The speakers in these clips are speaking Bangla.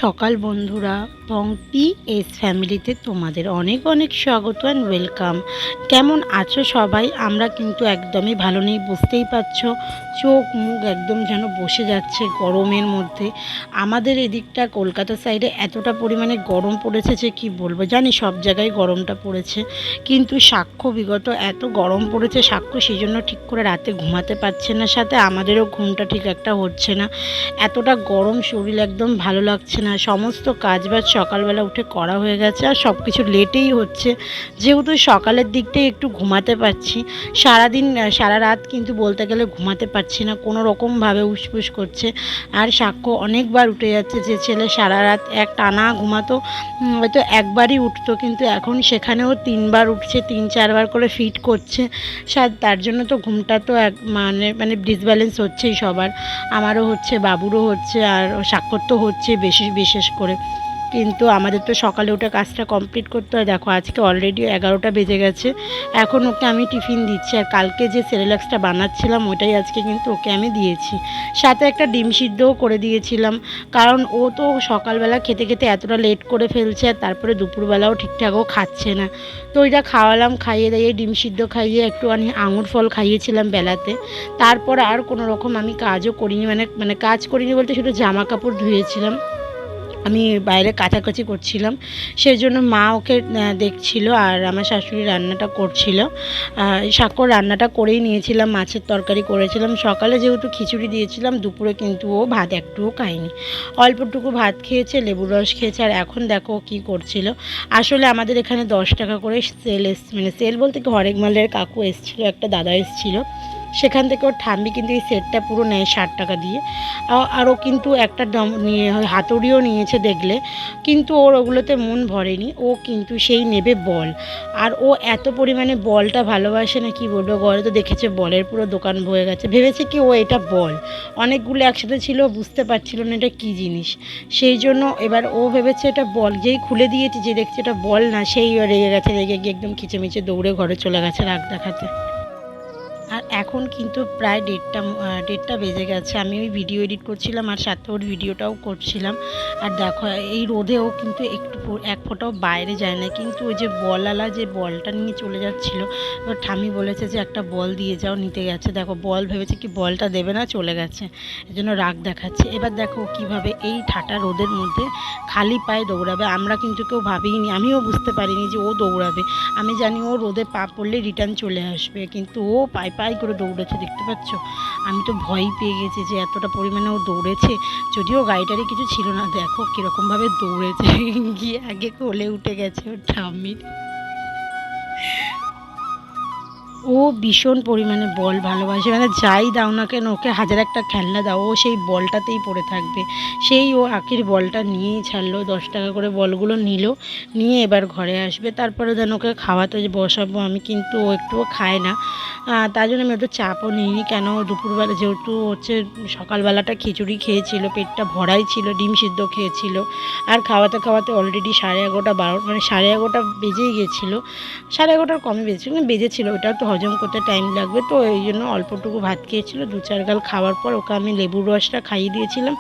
সকাল বন্ধুরা, পংপি এস ফ্যামিলিতে তোমাদের অনেক অনেক স্বাগত অ্যান্ড ওয়েলকাম। কেমন আছো সবাই? আমরা কিন্তু একদমই ভালো নেই, বুঝতেই পারছো। চোখ মুখ একদম যেন বসে যাচ্ছে গরমের মধ্যে। আমাদের এদিকটা কলকাতা সাইডে এতটা পরিমাণে গরম পড়েছে যে কি বলবো। জানি সব জায়গায় গরমটা পড়েছে, কিন্তু সাক্ষ্য বিগত এত গরম পড়েছে, সাক্ষ্য সেই জন্য ঠিক করে রাতে ঘুমাতে পারছে না, সাথে আমাদেরও ঘুমটা ঠিক একটা হচ্ছে না। এতটা গরম, শরীর একদম ভালো লাগছে না। সমস্ত কাজবাজ সকালবেলা উঠে করা হয়ে গেছে, আর সব কিছু লেটেই হচ্ছে, যেহেতু সকালের দিকটাই একটু ঘুমাতে পারছি। সারাদিন সারা রাত কিন্তু বলতে গেলে ঘুমাতে পারছি না, কোনো রকমভাবে উসপুস করছে। আর সাক্ষ্য অনেকবার উঠে যাচ্ছে, যে ছেলে সারা রাত এক টানা ঘুমাতো হয়তো একবারই উঠতো, কিন্তু এখন সেখানেও 3বার উঠছে, 3-4বার করে ফিট করছে। তার জন্য তো ঘুমটা তো এক মানে মানে ডিসব্যালেন্স হচ্ছেই সবার। আমারও হচ্ছে, বাবুরও হচ্ছে, আর স্বাক্ষর তো হচ্ছে বিশেষ করে। কিন্তু আমাদের তো সকালে উঠে কাজটা কমপ্লিট করতে হয়। দেখো আজকে অলরেডি 11টা বেজে গেছে, এখন ওকে আমি টিফিন দিচ্ছি। আর কালকে যে সেরেলাক্সটা বানাচ্ছিলাম ওটাই আজকে কিন্তু ওকে আমি দিয়েছি, সাথে একটা ডিম সিদ্ধও করে দিয়েছিলাম। কারণ ও তো সকালবেলা খেতে খেতে এতটা লেট করে ফেলছে, আর তারপরে দুপুরবেলাও ঠিকঠাকও খাচ্ছে না। তো ওইটা খাওয়ালাম, খাইয়ে দিয়ে ডিম সিদ্ধ খাইয়ে একটুখানি আঙুর ফল খাইয়েছিলাম বেলাতে। তারপর আর কোনো রকম আমি কাজও করিনি, মানে কাজ করিনি বলতে শুধু জামা কাপড় ধুয়েছিলাম। আমি বাইরে কাচাকুচি করছিলাম, সেই জন্য মা ওকে দেখছিল, আর আমার শাশুড়ি রান্নাটা করছিল। সাক্ষর রান্নাটা করেই নিয়েছিলাম, মাছের তরকারি করেছিলাম। সকালে যেহেতু খিচুড়ি দিয়েছিলাম, দুপুরে কিন্তু ও ভাত একটুও খায়নি, অল্পটুকু ভাত খেয়েছে, লেবুর রস খেয়েছে। আর এখন দেখো কি করছিল। আসলে আমাদের এখানে 10 টাকা করে সেল মানে সেল বলতে কি, হরেক মালের কাকু এসেছিলো, একটা দাদা এসেছিলো, সেখান থেকে ওর ঠাম্মি কিন্তু এই সেটটা পুরো নেয় 60 টাকা দিয়ে। আরও কিন্তু একটা নিয়ে হাতুড়িও নিয়েছে দেখলে, কিন্তু ওর ওগুলোতে মন ভরেনি। ও কিন্তু সেই নেবে বল, আর ও এত পরিমাণে বলটা ভালোবাসে না, কি বলবো। ঘরে তো দেখেছে বলের পুরো দোকান বয়ে গেছে, ভেবেছে কি ও এটা বল, অনেকগুলো একসাথে ছিল, বুঝতে পারছিল না এটা কী জিনিস। সেই জন্য এবার ও ভেবেছে এটা বল, যেই খুলে দিয়েছে, যে দেখছে এটা বল না, সেই রেগে গেছে, রেগে গিয়ে একদম খিচেমিচে দৌড়ে ঘরে চলে গেছে রাগ দেখাতে। আর এখন কিন্তু প্রায় 1:30 বেজে গেছে। আমি ওই ভিডিও এডিট করছিলাম, আর সাথে ওর ভিডিওটাও করছিলাম। আর দেখো এই রোদেও কিন্তু একটু এক ফোঁটাও বাইরে যায় না, কিন্তু ওই যে বলওয়ালা যে বলটা নিয়ে চলে যাচ্ছিলো, ওর ঠাম্মি বলেছে যে একটা বল দিয়ে যাও, নিতে গেছে। দেখো বল ভেবেছে কি বলটা দেবে না, চলে গেছে, এই জন্য রাগ দেখাচ্ছে। এবার দেখো কীভাবে এই ঠাটা রোদের মধ্যে খালি পায়ে দৌড়াবে। আমরা কিন্তু কেউ ভাবিনি, আমিও বুঝতে পারিনি যে ও দৌড়াবে। আমি জানি ও রোদে পা পড়লে রিটার্ন চলে আসবে, কিন্তু ও পায়ে পায়ে করে দৌড়েছে, দেখতে পাচ্ছ। আমি তো ভয়ই পেয়ে গেছি যে এতটা পরিমাণে ও দৌড়েছে, যদিও গাড়িটারে কিছু ছিল না। দেখো কীরকমভাবে দৌড়েছে, গিয়ে আগে কোলে উঠে গেছে ওর ঠাম্মির। ও ভীষণ পরিমাণে বল ভালোবাসে, মানে যাই দাও না কেন, ওকে হাজার একটা খেলনা দাও, ও সেই বলটাতেই পড়ে থাকবে। সেই ও আখির বলটা নিয়েই ছাড়লো, 10 টাকা করে বলগুলো নিল, নিয়ে এবার ঘরে আসবে। তারপরে যেন ওকে খাওয়াতে বসাবো আমি, কিন্তু ও একটুও খায় না। তার জন্য আমি একটু চাপও নিইনি, কেন দুপুরবেলা যেহেতু হচ্ছে সকালবেলাটা খিচুড়ি খেয়েছিল, পেটটা ভরাই ছিল, ডিম সিদ্ধ খেয়েছিল। আর খাওয়াতে খাওয়াতে অলরেডি 11:30 মানে 11:30 বেজেই গেছিলো, 11:30 কমই বেজেছিল। ওটাও তো হজম করতে টাইম লাগবে, তো এই জন্য অল্পটুকু ভাত খেয়েছিল। 2-4 গাল খাওয়ার পর ওকে আমি লেবুর রসটা খাইয়ে দিয়েছিলাম।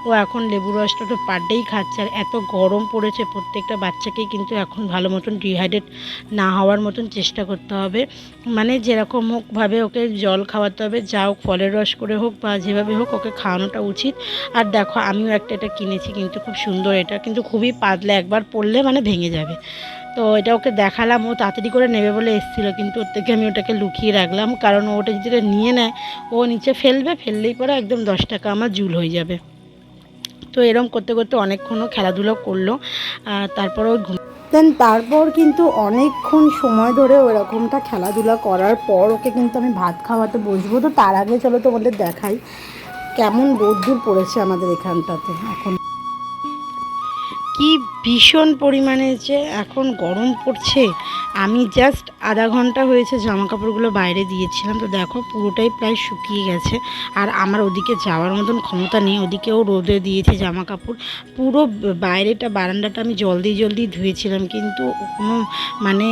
ও এখন লেবুর রসটা তো পার ডেই খাচ্ছে। আর এত গরম পড়েছে, প্রত্যেকটা বাচ্চাকেই কিন্তু এখন ভালো মতন ডিহাইড্রেট না হওয়ার মতন চেষ্টা করতে হবে, মানে যেরকম হোকভাবে ওকে জল খাওয়াতে হবে, যা হোক ফলের রস করে হোক বা যেভাবে হোক ওকে খাওয়ানোটা উচিত। আর দেখো আমিও এটা কিনেছি, কিন্তু খুব সুন্দর, এটা কিন্তু খুবই পাতলা, একবার পড়লে মানে ভেঙে যাবে। তো এটা ওকে দেখালাম, ও তাড়াতাড়ি করে নেবে বলে এসেছিলো, কিন্তু ওর থেকে আমি ওটাকে লুকিয়ে রাখলাম, কারণ ওটা যদি নিয়ে নেয়, ও নিচে ফেললেই পরে একদম 10 টাকা আমার জুল হয়ে যাবে। তো এরম করতে করতে অনেকক্ষণও খেলাধুলো করলো, তারপর ওই তারপর কিন্তু অনেকক্ষণ সময় ধরে ওরকমটা খেলাধুলা করার পর ওকে কিন্তু আমি ভাত খাওয়াতে বসবো। তো তার আগে চলো তোমাদের দেখাই কেমন রোদ্দুর পড়েছে আমাদের এখানটাতে এখন। কি ভীষণ পরিমাণে যে এখন গরম পড়ছে। আমি জাস্ট আধা ঘন্টা হয়েছে জামা কাপড়গুলো বাইরে দিয়েছিলাম, তো দেখো পুরোটাই প্রায় শুকিয়ে গেছে। আর আমার ওদিকে যাওয়ার মতন ক্ষমতা নেই, ওদিকেও রোদে দিয়েছে জামা কাপড়। পুরো বাইরেটা বারান্দাটা আমি জলদি ধুয়েছিলাম, কিন্তু কোনো মানে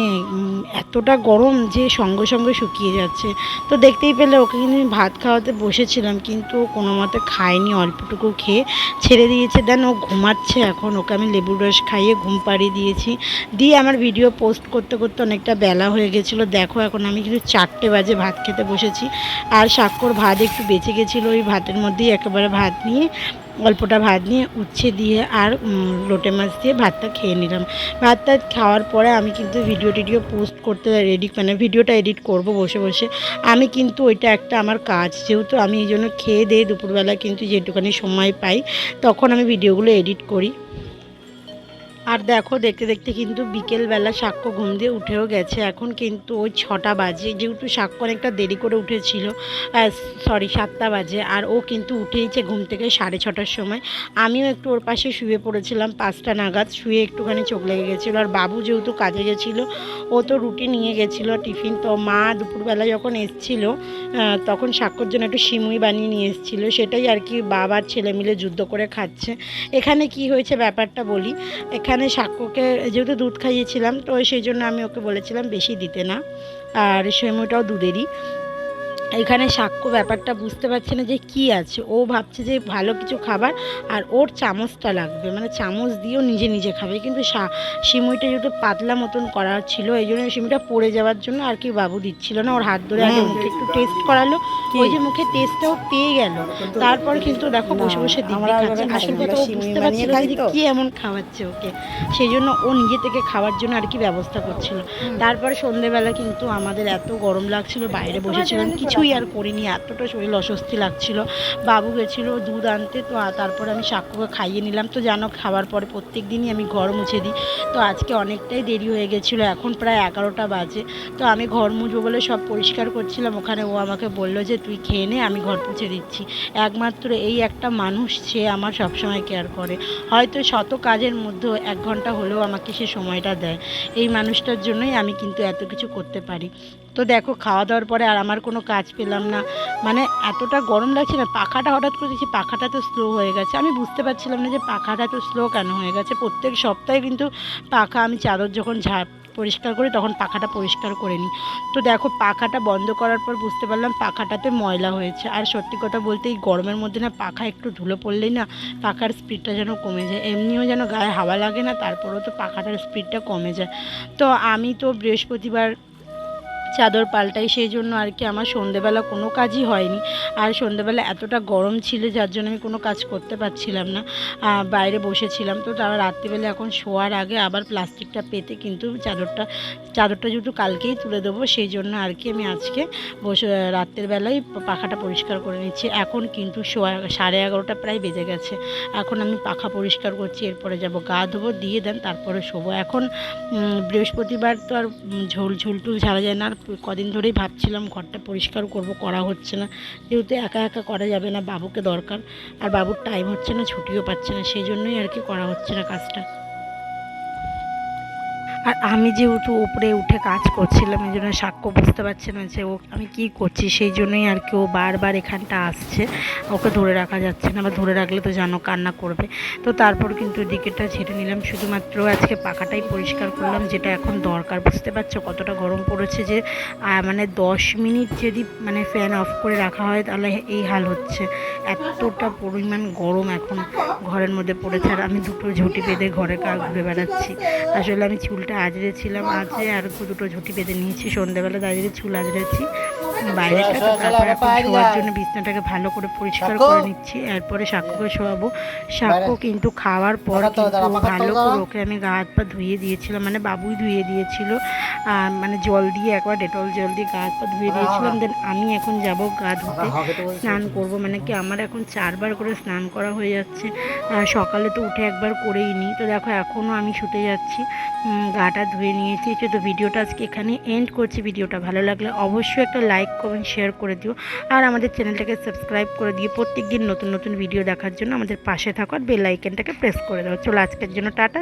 এতটা গরম যে সঙ্গে সঙ্গে শুকিয়ে যাচ্ছে। তো দেখতেই পেলে ওকে কিন্তু আমি ভাত খাওয়াতে বসেছিলাম, কিন্তু কোনো মতে খায়নি, অল্পটুকু খেয়ে ছেড়ে দিয়েছে। দেন ও ঘুমাচ্ছে এখন, ওকে আমি লেবুর রস খাইয়ে ঘুম পাড়িয়ে দিয়েছি। দিয়ে আমার ভিডিও পোস্ট করতে করতে অনেকটা বেলা হয়ে গেছিলো। দেখো এখন আমি কিন্তু 4টে বাজে ভাত খেতে বসেছি। আর স্বাক্ষর ভাত একটু বেঁচে গেছিলো, ওই ভাতের মধ্যেই একেবারে ভাত নিয়ে অল্পটা ভাত নিয়ে উচ্ছে দিয়ে আর লোটে মাছ দিয়ে ভাতটা খেয়ে নিলাম। ভাতটা খাওয়ার পরে আমি কিন্তু ভিডিও পোস্ট করতে রেডি, মানে ভিডিওটা এডিট করব বসে বসে। আমি কিন্তু ওইটা একটা আমার কাজ, যেহেতু আমি এই জন্য খেয়ে দিয়ে দুপুরবেলা কিন্তু যেটুখানি সময় পাই তখন আমি ভিডিওগুলো এডিট করি। আর দেখো দেখতে দেখতে কিন্তু বিকেলবেলা সাক্ষ্য ঘুম দিয়ে উঠেও গেছে। এখন কিন্তু ওই 6টা বাজে, যেহেতু সাক্ষ্য অনেকটা দেরি করে উঠেছিল, 7টা বাজে। আর ও কিন্তু উঠেইছে ঘুম থেকে 6:30টার সময়। আমিও একটু ওর পাশে শুয়ে পড়েছিলাম 5টা নাগাদ, শুয়ে একটুখানি চোখ লেগে গেছিলো। আর বাবু যেহেতু কাজে গেছিলো, ও তো রুটি নিয়ে গেছিলো টিফিন। তো মা দুপুরবেলা যখন এসেছিলো তখন সাক্ষ্যর জন্য একটু সিমুই বানিয়ে নিয়ে এসেছিলো, সেটাই আর কি বাবার ছেলে মিলে যুদ্ধ করে খাচ্ছে। এখানে কি হয়েছে ব্যাপারটা বলি। এখানে সাক্ষ্যকে যেহেতু দুধ খাইয়েছিলাম, তো সেই জন্য আমি ওকে বলেছিলাম বেশি দিতে না, আর সেমইটাও দুধেরই। এখানে সাক্ষ্য ব্যাপারটা বুঝতে পারছে না যে কি আছে, ও ভাবছে যে ভালো কিছু খাবার আর ওর চামচটা লাগবে, মানে চামচ দিয়েও নিজে খাবে। কিন্তু সিমুইটা যেহেতু পাতলা মতন করা ছিল, এই জন্য সিমুইটা পড়ে যাওয়ার জন্য আর কি বাবু দিচ্ছিল না। ওর হাত ধরে আগে মুখে একটু টেস্ট করালো, ওই যে মুখে টেস্টটাও পেয়ে গেল। তারপর কিন্তু দেখো বসে বসে দিদি খাচ্ছে। আসল কথা ও বুঝতে পারছিল যে কি এমন খাওয়াচ্ছে ওকে, সেই জন্য ও নিজে থেকে খাওয়ার জন্য আর কি ব্যবস্থা করছিল। তারপরে সন্ধেবেলা কিন্তু আমাদের এত গরম লাগছিল, বাইরে বসেছিলাম, কিছুই আর করিনি, এতটা শরীর অস্বস্তি লাগছিল। বাবু গেছিলো দুধ আনতে, তো তারপরে আমি সাক্ষ্যকে খাইয়ে নিলাম। তো জানো খাওয়ার পরে প্রত্যেক দিনই আমি ঘর মুছে দিই, তো আজকে অনেকটাই দেরি হয়ে গেছিলো, এখন প্রায় 11টা বাজে। তো আমি ঘর মুছবো বলে সব পরিষ্কার করছিলাম, ওখানে ও আমাকে বললো যে তুই খেয়ে নে, আমি ঘর মুছে দিচ্ছি। একমাত্র এই একটা মানুষ, সে আমার সবসময় কেয়ার করে। হয়তো শত কাজের মধ্যেও 1 ঘন্টা হলেও আমাকে সে সময়টা দেয়। এই মানুষটার জন্যই আমি কিন্তু এত কিছু করতে পারি। তো দেখো খাওয়া দাওয়ার পরে আর আমার কোনো কাজ পেলাম না, মানে এতটা গরম লাগছে না। পাখাটা হঠাৎ করে দেখছি পাখাটা তো স্লো হয়ে গেছে, আমি বুঝতে পারছিলাম না যে পাখাটা তো স্লো কেন হয়ে গেছে। প্রত্যেক সপ্তাহে কিন্তু পাখা, আমি চাদর যখন পরিষ্কার করি তখন পাখাটা পরিষ্কার করে নিই। তো দেখো পাখাটা বন্ধ করার পর বুঝতে পারলাম পাখাটাতে ময়লা হয়েছে। আর সত্যি কথা বলতে এই গরমের মধ্যে না পাখা একটু ধুলো পড়লেই না পাখার স্পিডটা যেন কমে যায়, এমনিও যেন গায়ে হাওয়া লাগে না, তারপরেও তো পাখাটার স্পিডটা কমে যায়। তো আমি তো বৃহস্পতিবার চাদর পাল্টাই, সেই জন্য আর কি আমার সন্ধেবেলা কোনো কাজই হয়নি। আর সন্ধেবেলা এতটা গরম ছিল যার জন্য আমি কোনো কাজ করতে পারছিলাম না, বাইরে বসেছিলাম। তো তারা রাত্রিবেলা এখন শোয়ার আগে আবার প্লাস্টিকটা পেতে কিন্তু চাদরটা যেহেতু কালকেই তুলে দেবো, সেই জন্য আর কি আমি আজকে বসে রাত্রের বেলায় পাখাটা পরিষ্কার করে নিচ্ছি। এখন কিন্তু 11:30 প্রায় বেজে গেছে। এখন আমি পাখা পরিষ্কার করছি, এরপরে যাব গা ধোবো, দিয়ে দেন তারপরে শোবো। এখন বৃহস্পতিবার তো আর ঝুল ঝাড়া যায় না। আর কদিন ধরেই ভাবছিলাম ঘরটা পরিষ্কার করব, করা হচ্ছে না, যেহেতু একা একা করা যাবে না, বাবুকে দরকার। আর বাবুর টাইম হচ্ছে না, ছুটিও পাচ্ছে না, সেই জন্যই আর কি করা হচ্ছে না কাজটা। আর আমি যেহেতু উপরে উঠে কাজ করছিলাম, এই জন্য সাক্ষ্য বুঝতে পারছে না যে ও আমি কী করছি, সেই জন্যই আর কি ও বারবার এখানটা আসছে। ওকে ধরে রাখা যাচ্ছে না, বা ধরে রাখলে তো জানো কান্না করবে। তো তারপর কিন্তু দিকেটা ঝেড়ে নিলাম, শুধুমাত্র আজকে পাখাটাই পরিষ্কার করলাম, যেটা এখন দরকার। বুঝতে পারছো কতটা গরম পড়েছে, যে মানে 10 মিনিট যদি মানে ফ্যান অফ করে রাখা হয় তাহলে এই হাল হচ্ছে। এতটা পরিমাণ গরম এখন ঘরের মধ্যে পড়েছে। আর আমি দুটো ঝুঁটি বেঁধে ঘরে ঘুরে বেড়াচ্ছি। আসলে আমি চুলটা আজড়েছিলাম, আজরে আর দুটো ঝুঁটি বেঁধে নিয়েছি, সন্ধ্যাবেলা দাঁড়িয়ে চুল আজড়েছি বাইরেটা। তারপর এখন শোয়ার জন্য বিছনাটাকে ভালো করে পরিষ্কার করে নিচ্ছি, এরপরে সাক্ষ্যকে শোয়াবো। সাক্ষ্য কিন্তু খাওয়ার পর কিন্তু ভালো করে ওকে আমি গা হাত পা ধুয়ে দিয়েছিলাম, মানে বাবুই ধুয়ে দিয়েছিল, মানে জল দিয়ে একবার ডেটল জল দিয়ে গা হাত পা ধুয়ে দিয়েছিলাম। দেন আমি এখন যাব গা ধুতে, স্নান করব, মানে কি আমার এখন 4বার করে স্নান করা হয়ে যাচ্ছে। সকালে তো উঠে একবার করেই নিই। তো দেখো এখনও আমি শুতে যাচ্ছি, গাটা ধুয়ে নিয়েছি। তো ভিডিওটা আজকে এখানে এন্ড করছি। ভিডিওটা ভালো লাগলে অবশ্যই একটা লাইক কমেন্ট, শেয়ার করে দিও। আর আমাদের চ্যানেলটাকে সাবস্ক্রাইব করে দিয়ে প্রত্যেকদিন নতুন নতুন ভিডিও দেখার জন্য আমাদের পাশে থাকো আর বেল আইকনটাকে প্রেস করে দাও। চলো আজকের জন্য টাটা।